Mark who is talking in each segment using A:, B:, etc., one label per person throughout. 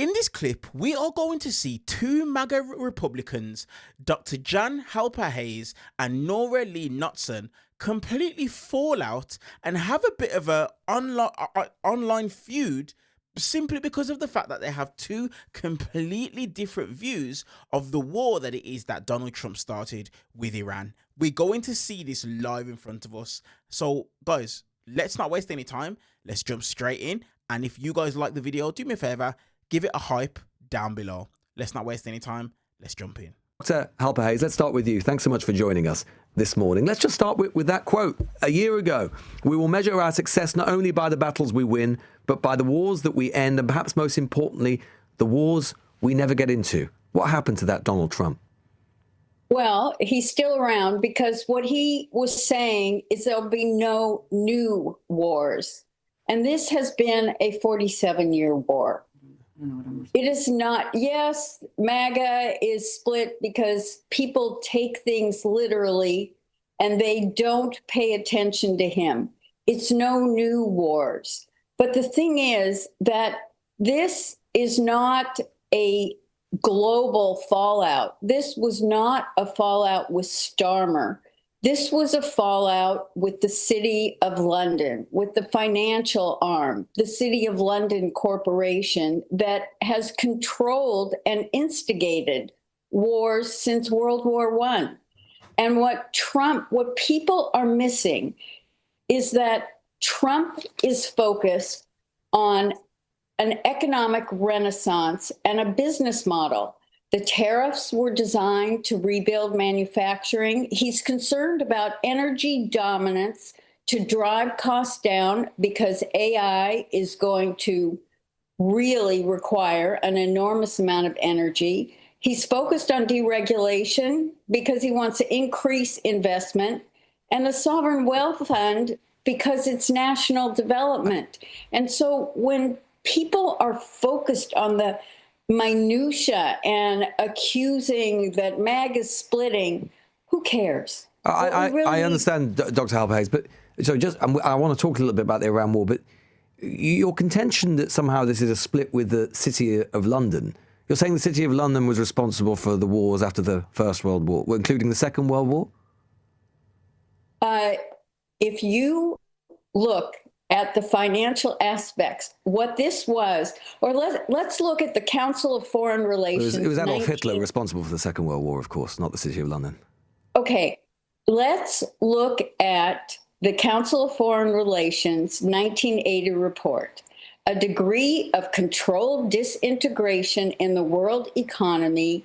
A: In this clip, we are going to see two MAGA Republicans, Dr. Jan Halper-Hayes and Nora Lee Knutson, completely fall out and have a bit of a online feud simply because of the fact that they have two completely different views of the war that it is that Donald Trump started with Iran. We're going to see this live in front of us. So, guys, let's not waste any time. Let's jump straight in. And if you guys like the video, do me a favor, give it a hype down below. Let's not waste any time. Let's jump in.
B: Dr. Halper-Hayes, let's start with you. Thanks so much for joining us this morning. Let's just start with that quote. A year ago, we will measure our success not only by the battles we win, but by the wars that we end, and perhaps most importantly, the wars we never get into. What happened to that Donald Trump?
C: Well, he's still around because what he was saying is there'll be no new wars. And this has been a 47-year war. It is not. Yes, MAGA is split because people take things literally and they don't pay attention to him. It's no new wars. But the thing is that this is not a global fallout. This was not a fallout with Starmer. This was a fallout with the City of London, with the financial arm, the City of London Corporation that has controlled and instigated wars since World War I. And what people are missing is that Trump is focused on an economic renaissance and a business model. The tariffs were designed to rebuild manufacturing. He's concerned about energy dominance to drive costs down because AI is going to really require an enormous amount of energy. He's focused on deregulation because he wants to increase investment, and the sovereign wealth fund because it's national development. And so when people are focused on the minutia and accusing that MAGA is splitting, who cares?
B: I understand, Dr. Halper-Hayes, but so I want to talk a little bit about the Iran war, but your contention that somehow this is a split with the City of London, you're saying the City of London was responsible for the wars after the First World War, including the Second World War?
C: If you look at the financial aspects, what this was, or let's look at the Council of Foreign Relations.
B: It was Adolf Hitler responsible for the Second World War, of course, not the City of London.
C: Okay, let's look at the Council of Foreign Relations 1980 report. A degree of controlled disintegration in the world economy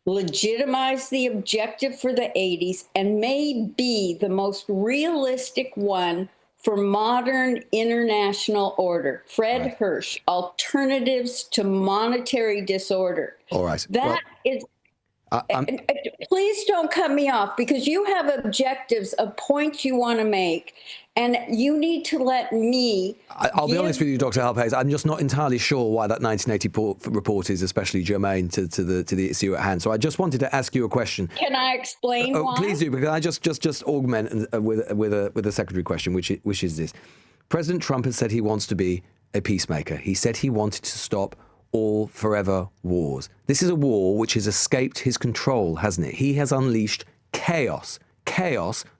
C: legitimized the objective for the 80s and may be the most realistic one for modern international order. Fred Hirsch, Alternatives to Monetary Disorder.
B: All right.
C: That is. Please don't cut me off, because you have objectives of points you want to make, and you need to let me.
B: I'll be honest with you, Dr. Halper-Hayes. I'm just not entirely sure why that 1980 report is especially germane to the issue at hand. So I just wanted to ask you a question.
C: Can I explain why?
B: Please do, because I just augment with a secondary question, which is this: President Trump has said he wants to be a peacemaker. He said he wanted to stop all forever wars. This is a war which has escaped his control, hasn't it? He has unleashed chaos,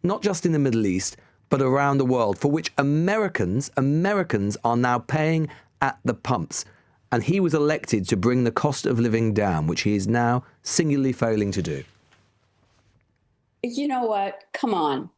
B: not just in the Middle East, but around the world, for which Americans are now paying at the pumps. And he was elected to bring the cost of living down, which he is now singularly failing to do.
C: You know what? Come on.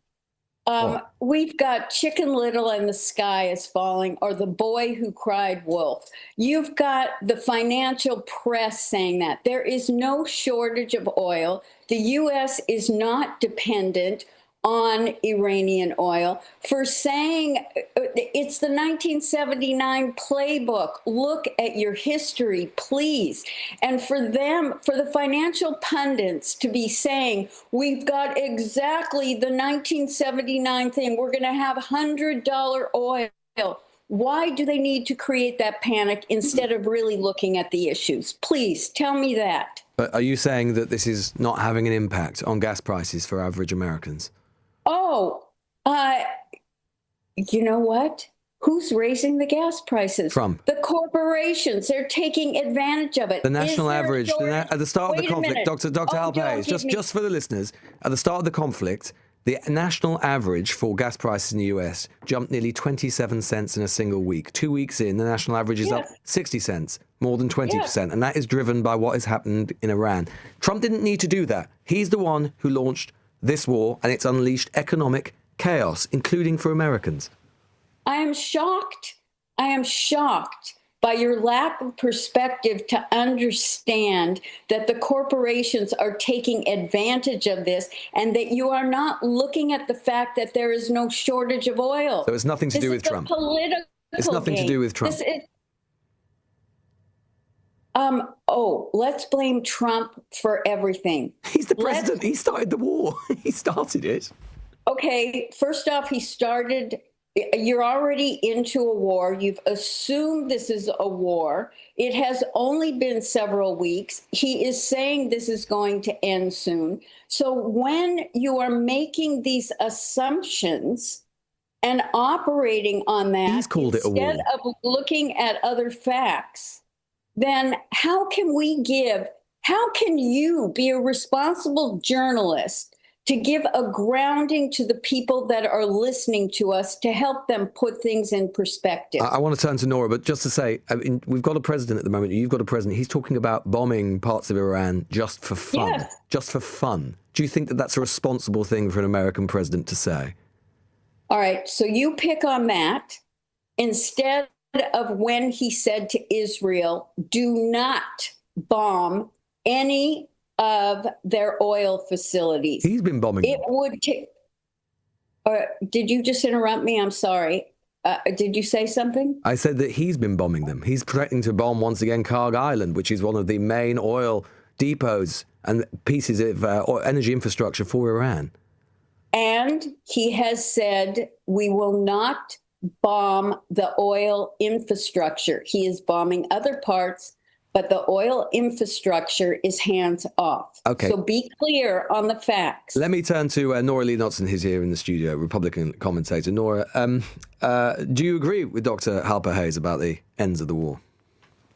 C: We've got Chicken Little and the Sky is Falling, or The Boy Who Cried Wolf. You've got the financial press saying that. There is no shortage of oil. The U.S. is not dependent on Iranian oil. For saying it's the 1979 playbook. Look at your history, please. And for the financial pundits to be saying, we've got exactly the 1979 thing, we're going to have $100 oil. Why do they need to create that panic instead of really looking at the issues? Please tell me that.
B: But are you saying that this is not having an impact on gas prices for average Americans?
C: Oh, you know what? Who's raising the gas prices?
B: Trump.
C: The corporations. They're taking advantage of it.
B: The national average, at the start of the conflict, Dr. Halper, just for the listeners, at the start of the conflict, the national average for gas prices in the US jumped nearly 27 cents in a single week. 2 weeks in, the national average is up 60 cents, more than 20%. And that is driven by what has happened in Iran. Trump didn't need to do that. He's the one who launched this war, and it's unleashed economic chaos, including for Americans.
C: I am shocked. I am shocked by your lack of perspective to understand that the corporations are taking advantage of this and that you are not looking at the fact that there is no shortage of oil.
B: So it's nothing to do with Trump. It's nothing to do with Trump.
C: Let's blame Trump for everything.
B: He's the president. He started the war. He started it.
C: Okay, first off, you're already into a war. You've assumed this is a war. It has only been several weeks. He is saying this is going to end soon. So when you are making these assumptions and operating on that,
B: he's called it a war,
C: instead of looking at other facts, then how can you be a responsible journalist to give a grounding to the people that are listening to us to help them put things in perspective?
B: I want to turn to Nora, but just to say, I mean, we've got a president at the moment. You've got a president. He's talking about bombing parts of Iran just for fun.
C: Yes.
B: Just for fun. Do you think that that's a responsible thing for an American president to say?
C: All right. So you pick on that instead of when he said to Israel, do not bomb any of their oil facilities.
B: He's been bombing them.
C: It would take. Did you just interrupt me? I'm sorry. Did you say something?
B: I said that he's been bombing them. He's threatening to bomb once again Karg Island, which is one of the main oil depots and pieces of energy infrastructure for Iran.
C: And he has said we will not bomb the oil infrastructure. He is bombing other parts, but the oil infrastructure is hands off.
B: Okay.
C: So be clear on the facts.
B: Let me turn to Nora Lee Knudsen, who's here in the studio, Republican commentator. Nora, do you agree with Dr. Halper Hayes about the ends of the war?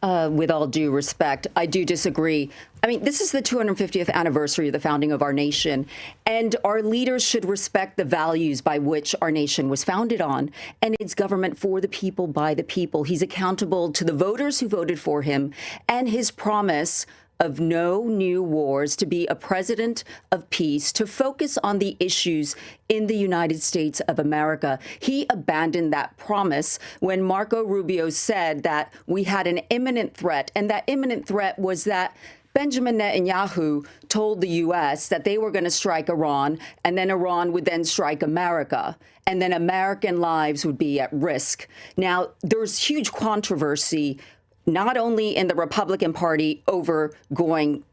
D: With all due respect, I do disagree. I mean, this is the 250th anniversary of the founding of our nation, and our leaders should respect the values by which our nation was founded on, and it's government for the people, by the people. He's accountable to the voters who voted for him, and his promise of no new wars, to be a president of peace, to focus on the issues in the United States of America. He abandoned that promise when Marco Rubio said that we had an imminent threat, and that imminent threat was that Benjamin Netanyahu told the U.S. that they were going to strike Iran, and then Iran would then strike America, and then American lives would be at risk. Now, there's huge controversy not only in the Republican Party over going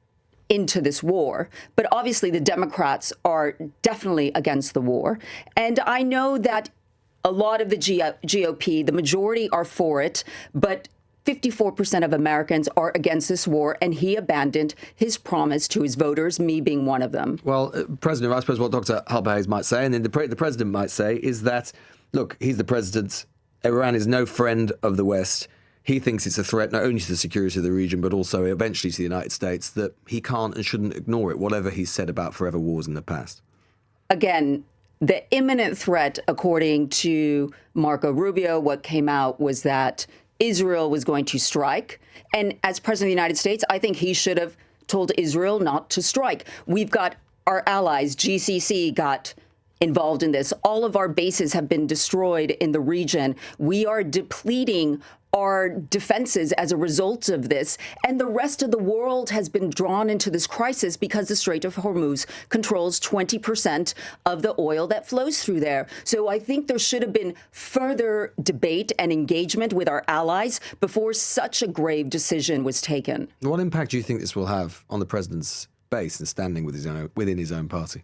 D: into this war, but obviously the Democrats are definitely against the war. And I know that a lot of the GOP, the majority are for it, but 54% of Americans are against this war, and he abandoned his promise to his voters, me being one of them.
B: Well, President, I suppose what Dr. Halper Hayes might say, and then the president might say, is that, look, he's the president. Iran is no friend of the West. He thinks it's a threat not only to the security of the region, but also eventually to the United States, that he can't and shouldn't ignore it, whatever he's said about forever wars in the past.
D: Again, the imminent threat, according to Marco Rubio, what came out was that Israel was going to strike. And as president of the United States, I think he should have told Israel not to strike. We've got our allies, GCC, got involved in this. All of our bases have been destroyed in the region. We are depleting our defenses as a result of this. And the rest of the world has been drawn into this crisis because the Strait of Hormuz controls 20% of the oil that flows through there. So I think there should have been further debate and engagement with our allies before such a grave decision was taken.
B: What impact do you think this will have on the president's base and standing with within his own party?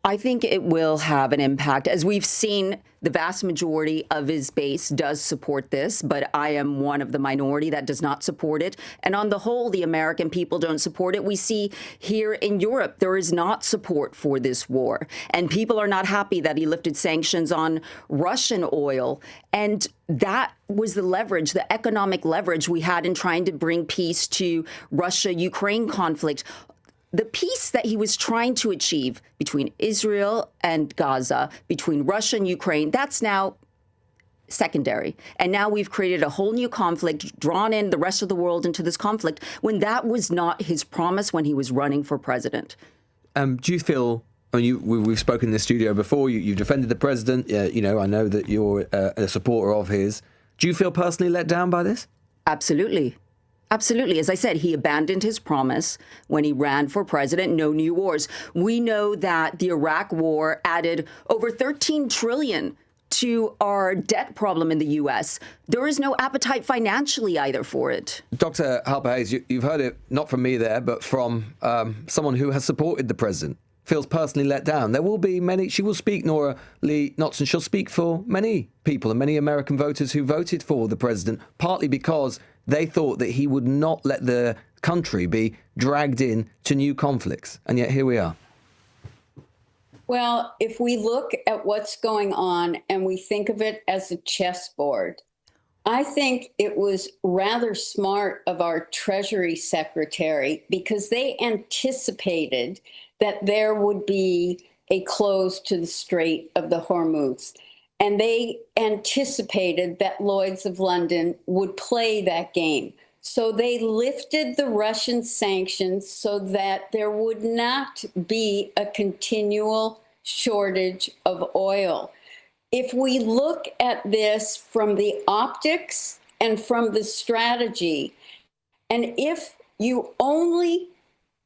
D: I think it will have an impact. As we've seen, the vast majority of his base does support this, but I am one of the minority that does not support it. And on the whole, the American people don't support it. We see here in Europe, there is not support for this war. And people are not happy that he lifted sanctions on Russian oil. And that was the leverage, the economic leverage we had in trying to bring peace to Russia-Ukraine conflict. The peace that he was trying to achieve between Israel and Gaza, between Russia and Ukraine, that's now secondary. And now we've created a whole new conflict, drawn in the rest of the world into this conflict, when that was not his promise when he was running for president.
B: Do you feel, I mean, we've spoken in the studio before, you've defended the president, I know that you're a supporter of his. Do you feel personally let down by this?
D: Absolutely. Absolutely. As I said, he abandoned his promise when he ran for president, no new wars. We know that the Iraq war added over $13 trillion to our debt problem in the U.S. There is no appetite financially either for it.
B: Dr. Halper-Hayes, you've heard it not from me there, but from someone who has supported the president, feels personally let down. There will be many, she will speak, Nora Lee Knotson, she'll speak for many people and many American voters who voted for the president, partly because they thought that he would not let the country be dragged in to new conflicts. And yet here we are.
C: Well, if we look at what's going on and we think of it as a chessboard, I think it was rather smart of our Treasury Secretary because they anticipated that there would be a close to the Strait of the Hormuz. And they anticipated that Lloyd's of London would play that game. So they lifted the Russian sanctions so that there would not be a continual shortage of oil. If we look at this from the optics and from the strategy, and if you only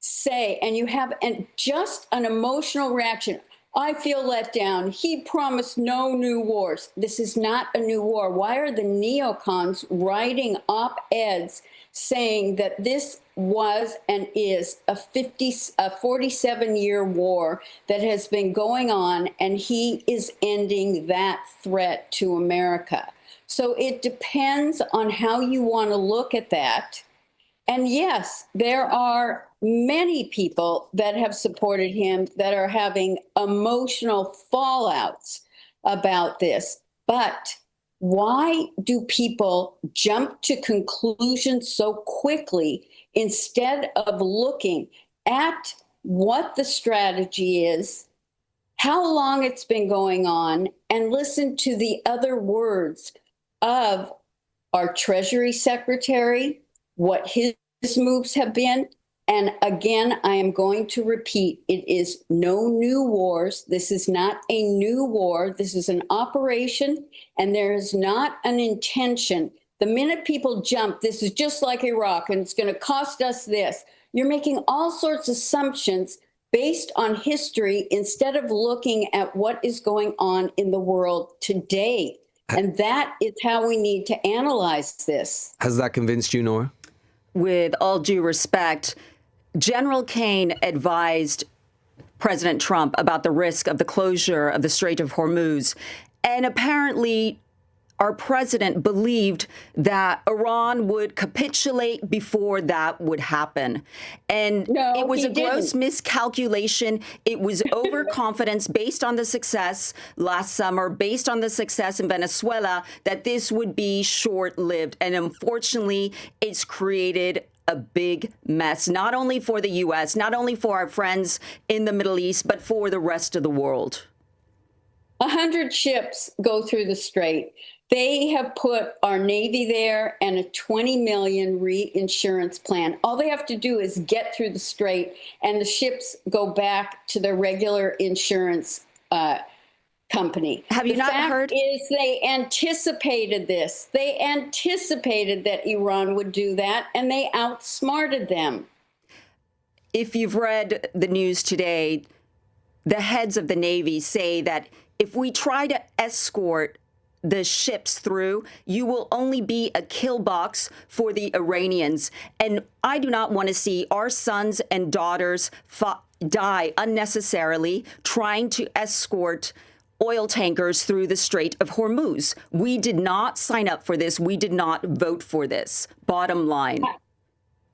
C: say, and you have just an emotional reaction, I feel let down. He promised no new wars. This is not a new war. Why are the neocons writing op-eds saying that this was and is a 47-year war that has been going on, and he is ending that threat to America? So it depends on how you want to look at that. And yes, there are many people that have supported him that are having emotional fallouts about this. But why do people jump to conclusions so quickly instead of looking at what the strategy is, how long it's been going on, and listen to the other words of our Treasury Secretary, what his moves have been? And again, I am going to repeat, it is no new wars. This is not a new war. This is an operation, and there is not an intention. The minute people jump, this is just like Iraq, and it's going to cost us this. You're making all sorts of assumptions based on history instead of looking at what is going on in the world today. And that is how we need to analyze this.
B: Has that convinced you, Nora?
D: With all due respect, General Kane advised President Trump about the risk of the closure of the Strait of Hormuz. And apparently, our president believed that Iran would capitulate before that would happen. And
C: no,
D: it was a gross
C: didn't.
D: miscalculation. It was overconfidence based on the success last summer, based on the success in Venezuela, that this would be short-lived. And unfortunately, it's created a big mess, not only for the U.S., not only for our friends in the Middle East, but for the rest of the world.
C: 100 ships go through the strait. They have put our Navy there and a $20 million reinsurance plan. All they have to do is get through the strait, and the ships go back to their regular insurance company.
D: Have you not heard?
C: The fact is they anticipated this. They anticipated that Iran would do that, and they outsmarted them.
D: If you've read the news today, the heads of the Navy say that if we try to escort the ships through, you will only be a kill box for the Iranians. And I do not want to see our sons and daughters die unnecessarily trying to escort oil tankers through the Strait of Hormuz. We did not sign up for this. We did not vote for this. Bottom line.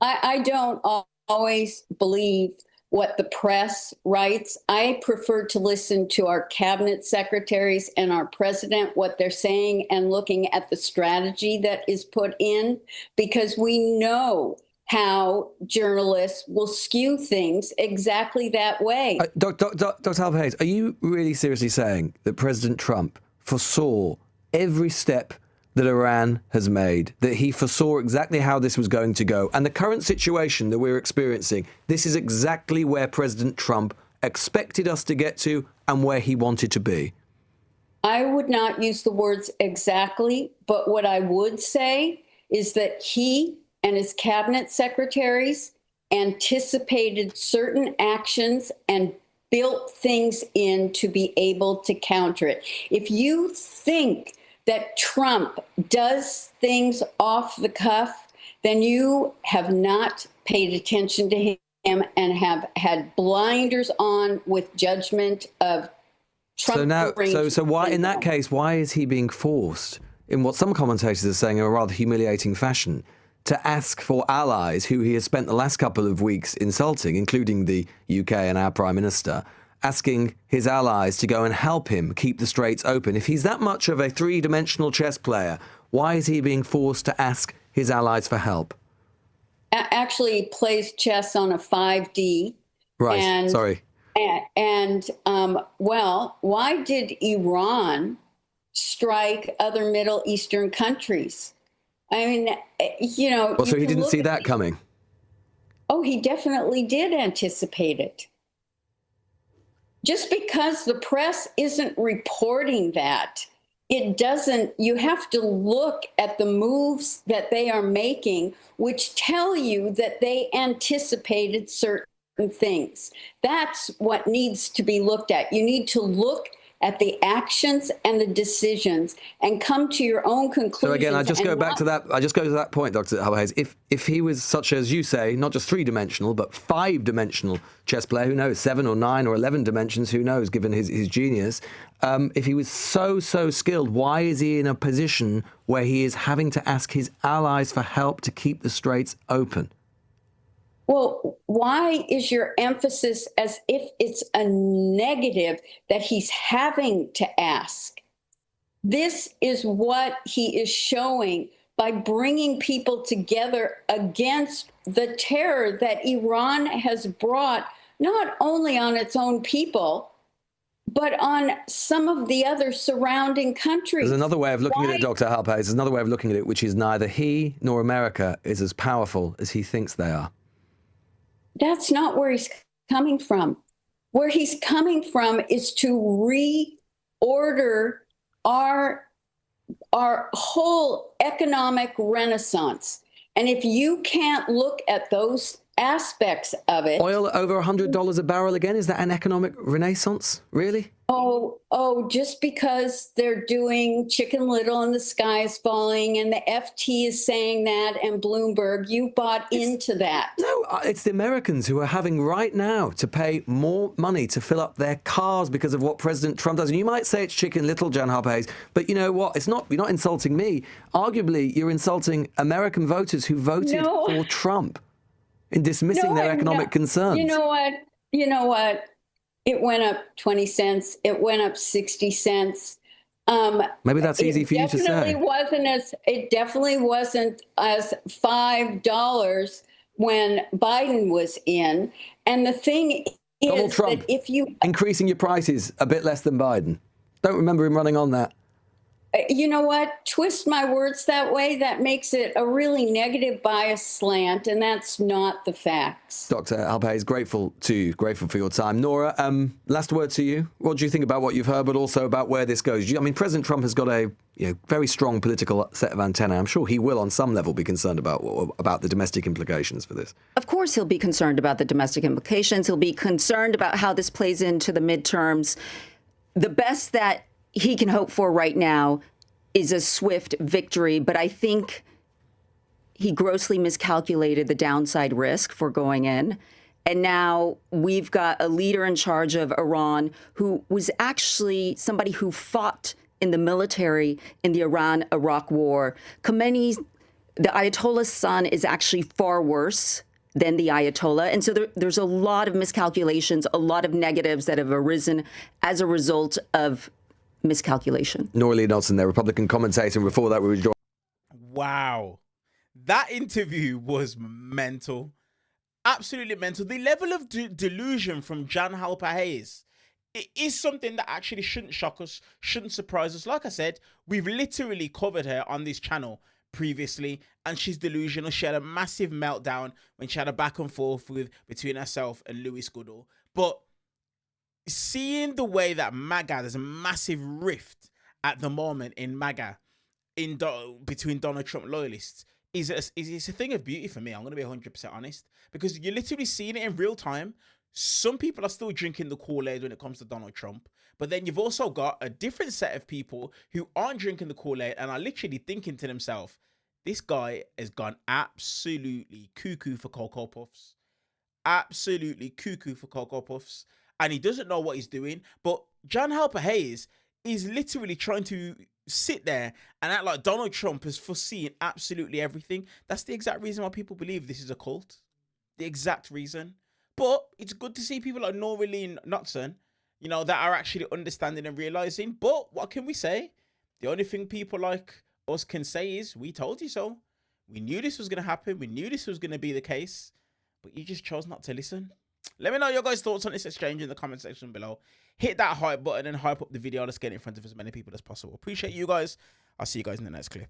C: I don't always believe what the press writes. I prefer to listen to our cabinet secretaries and our president, what they're saying, and looking at the strategy that is put in, because we know how journalists will skew things exactly that way.
B: Dr. Halper-Hayes, are you really seriously saying that President Trump foresaw every step that Iran has made, that he foresaw exactly how this was going to go? And the current situation that we're experiencing, this is exactly where President Trump expected us to get to and where he wanted to be?
C: I would not use the words exactly, but what I would say is that he and his cabinet secretaries anticipated certain actions and built things in to be able to counter it. If you think that Trump does things off the cuff, then you have not paid attention to him and have had blinders on with judgment of Trump.
B: So why, in that case, why is he being forced, in what some commentators are saying in a rather humiliating fashion, to ask for allies who he has spent the last couple of weeks insulting, including the UK and our Prime Minister, asking his allies to go and help him keep the straits open? If he's that much of a three-dimensional chess player, why is he being forced to ask his allies for help?
C: Actually, he plays chess on a 5D.
B: Right, sorry.
C: Well, why did Iran strike other Middle Eastern countries? I mean, you know.
B: Well, so he didn't see that coming?
C: Oh, he definitely did anticipate it. Just because the press isn't reporting that, it doesn't, you have to look at the moves that they are making, which tell you that they anticipated certain things. That's what needs to be looked at. You need to look at the actions and the decisions and come to your own conclusions.
B: So again, I just go back to that. I just go to that point, Dr. Halper-Hayes. If he was such as you say, not just three-dimensional, but five-dimensional chess player, who knows, 7 or 9 or 11 dimensions, who knows, given his genius. If he was so skilled, why is he in a position where he is having to ask his allies for help to keep the straits open?
C: Well, why is your emphasis as if it's a negative that he's having to ask? This is what he is showing by bringing people together against the terror that Iran has brought, not only on its own people, but on some of the other surrounding countries.
B: There's another way of looking at it, Dr. Halper-Hayes. There's another way of looking at it, which is neither he nor America is as powerful as he thinks they are.
C: That's not where he's coming from. Where he's coming from is to reorder our whole economic renaissance. And if you can't look at those aspects of it.
B: Oil over $100 a barrel again? Is that an economic renaissance? Really?
C: Just because they're doing Chicken Little and the sky is falling and the FT is saying that and Bloomberg, you bought into that.
B: No, it's the Americans who are having right now to pay more money to fill up their cars because of what President Trump does. And you might say it's Chicken Little, Jan Halper-Hayes, but you know what? You're not insulting me. Arguably, you're insulting American voters who voted for Trump in dismissing their economic concerns.
C: You know what? It went up 20 cents. It went up 60 cents.
B: Maybe that's easy for you to say.
C: It definitely wasn't as $5 when Biden was in. And the thing is
B: Donald Trump,
C: that if you
B: increasing your prices a bit less than Biden. Don't remember him running on that.
C: You know what? Twist my words that way. That makes it a really negative bias slant, and that's not the facts.
B: Dr. Halper-Hayes, grateful for your time. Nora, last word to you. What do you think about what you've heard, but also about where this goes? I mean, President Trump has got a very strong political set of antennae. I'm sure he will, on some level, be concerned about the domestic implications for this.
D: Of course, he'll be concerned about the domestic implications. He'll be concerned about how this plays into the midterms. The best that he can hope for right now is a swift victory, but I think he grossly miscalculated the downside risk for going in. And now we've got a leader in charge of Iran who was actually somebody who fought in the military in the Iran-Iraq war. Khomeini, the Ayatollah's son, is actually far worse than the Ayatollah. And so there's a lot of miscalculations, a lot of negatives that have arisen as a result of miscalculation.
B: Nora Lee Knudsen, there, Republican commentator. And before that, we were joined.
A: Wow. That interview was mental. Absolutely mental. The level of delusion from Jan Halper Hayes, it is something that actually shouldn't shock us, shouldn't surprise us. Like I said, we've literally covered her on this channel previously, and she's delusional. She had a massive meltdown when she had a back and forth between herself and Lewis Goodall. But seeing the way that MAGA, there's a massive rift at the moment in MAGA, between Donald Trump loyalists, is a thing of beauty for me. I'm going to be 100% honest, because you're literally seeing it in real time. Some people are still drinking the Kool-Aid when it comes to Donald Trump, but then you've also got a different set of people who aren't drinking the Kool-Aid and are literally thinking to themselves, this guy has gone absolutely cuckoo for Cocoa Puffs. Absolutely cuckoo for Cocoa Puffs. And he doesn't know what he's doing. But Jan Halper Hayes is literally trying to sit there and act like Donald Trump has foreseen absolutely everything. That's the exact reason why people believe this is a cult. The exact reason. But it's good to see people like Nora Lee Knudsen, you know, that are actually understanding and realizing. But what can we say? The only thing people like us can say is, we told you so. We knew this was going to happen. We knew this was going to be the case. But you just chose not to listen. Let me know your guys' thoughts on this exchange in the comment section below. Hit that hype button and hype up the video. Let's get it in front of as many people as possible. Appreciate you guys. I'll see you guys in the next clip.